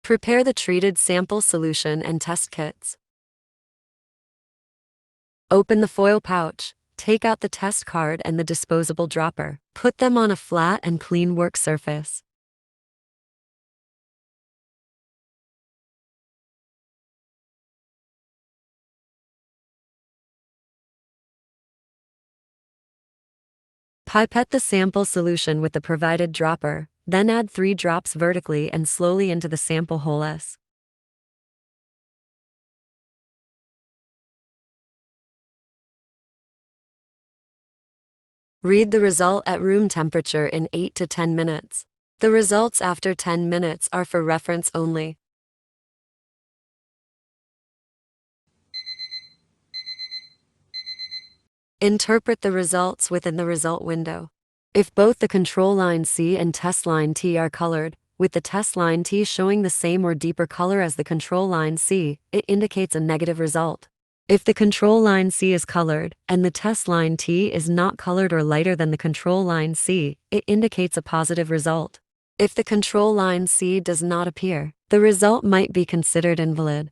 Prepare the treated sample solution and test kits. Open the foil pouch, take out the test card and the disposable dropper. Put them on a flat and clean work surface. Pipette the sample solution with the provided dropper, then add 3 drops vertically and slowly into the sample holus. Read the result at room temperature in 8 to 10 minutes. The results after 10 minutes are for reference only. Interpret the results within the result window. If both the control line C and test line T are colored, with the test line T showing the same or deeper color as the control line C, it indicates a negative result. If the control line C is colored, and the test line T is not colored or lighter than the control line C, it indicates a positive result. If the control line C does not appear, the result might be considered invalid.